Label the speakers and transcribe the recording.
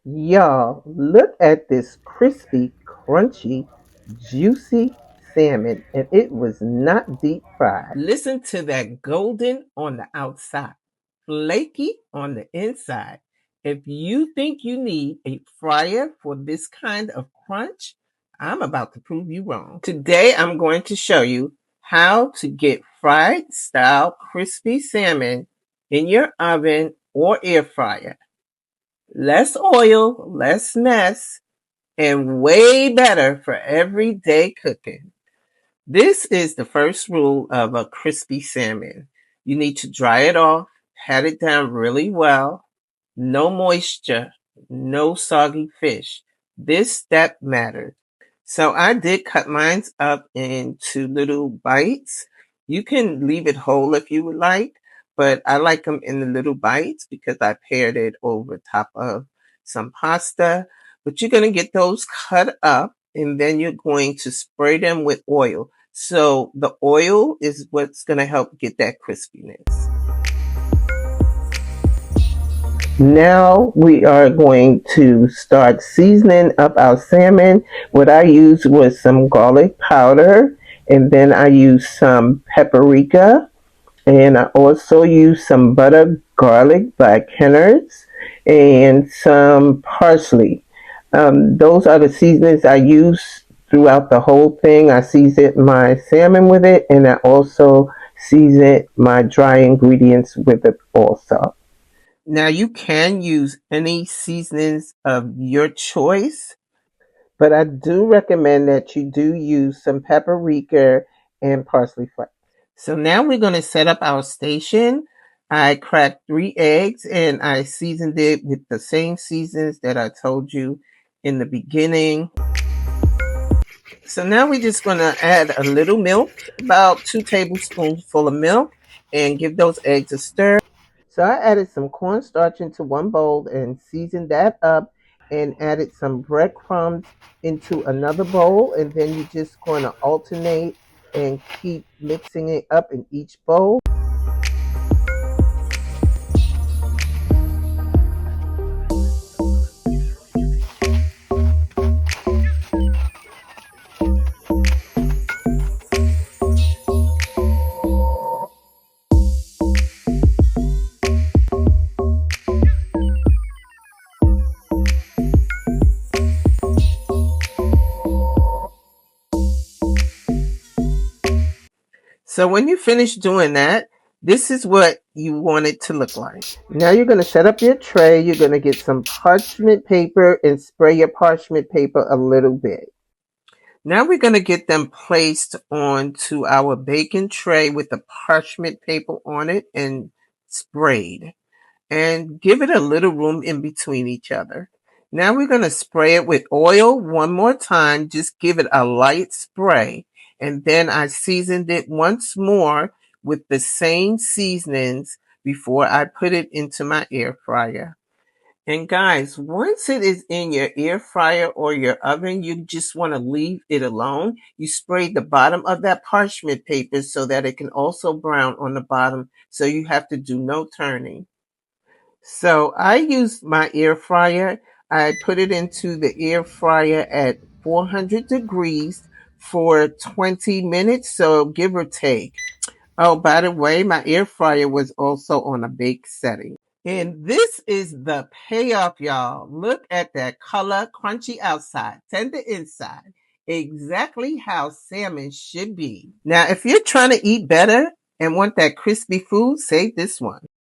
Speaker 1: Y'all, look at this crispy, crunchy, juicy salmon, and it was not deep fried.
Speaker 2: Listen to that golden on the outside, flaky on the inside. If you think you need a fryer for this kind of crunch, I'm about to prove you wrong. Today I'm going to show you how to get fried style crispy salmon in your oven or air fryer. Less oil, less mess, and way better for everyday cooking. This is the first rule of a crispy salmon. You need to dry it off, pat it down really well, no moisture, no soggy fish. This step matters. So I did cut mine up into little bites. You can leave it whole if you would like, but I like them in the little bites because I paired it over top of some pasta. But you're going to get those cut up and then you're going to spray them with oil. So the oil is what's going to help get that crispiness.
Speaker 1: Now we are going to start seasoning up our salmon. What I used was some garlic powder, and then I used some paprika, and I also used some butter garlic by Kenner's and some parsley. Those are the seasonings I use throughout the whole thing. I seasoned my salmon with it, and I also seasoned my dry ingredients with it also.
Speaker 2: Now you can use any seasonings of your choice.
Speaker 1: But I do recommend that you do use some paprika and parsley flakes.
Speaker 2: So now we're going to set up our station. I cracked 3 eggs and I seasoned it with the same seasons that I told you in the beginning. So now we're just going to add a little milk, about 2 tablespoons full of milk, and give those eggs a stir.
Speaker 1: So I added some cornstarch into one bowl and seasoned that up and added some breadcrumbs into another bowl, and then you're just going to alternate and keep mixing it up in each bowl.
Speaker 2: So when you finish doing that, this is what you want it to look like.
Speaker 1: Now you're going to set up your tray. You're going to get some parchment paper and spray your parchment paper a little bit.
Speaker 2: Now we're going to get them placed onto our baking tray with the parchment paper on it and sprayed. And give it a little room in between each other. Now we're going to spray it with oil one more time. Just give it a light spray. And then I seasoned it once more with the same seasonings before I put it into my air fryer. And guys, once it is in your air fryer or your oven, you just want to leave it alone. You spray the bottom of that parchment paper so that it can also brown on the bottom. So you have to do no turning. So I used my air fryer. I put it into the air fryer at 400 degrees for 20 minutes. So give or take. Oh, by the way, my air fryer was also on a bake setting. And this is the payoff, y'all. Look at that color, crunchy outside, tender inside. Exactly how salmon should be. Now, if you're trying to eat better and want that crispy food, save this one.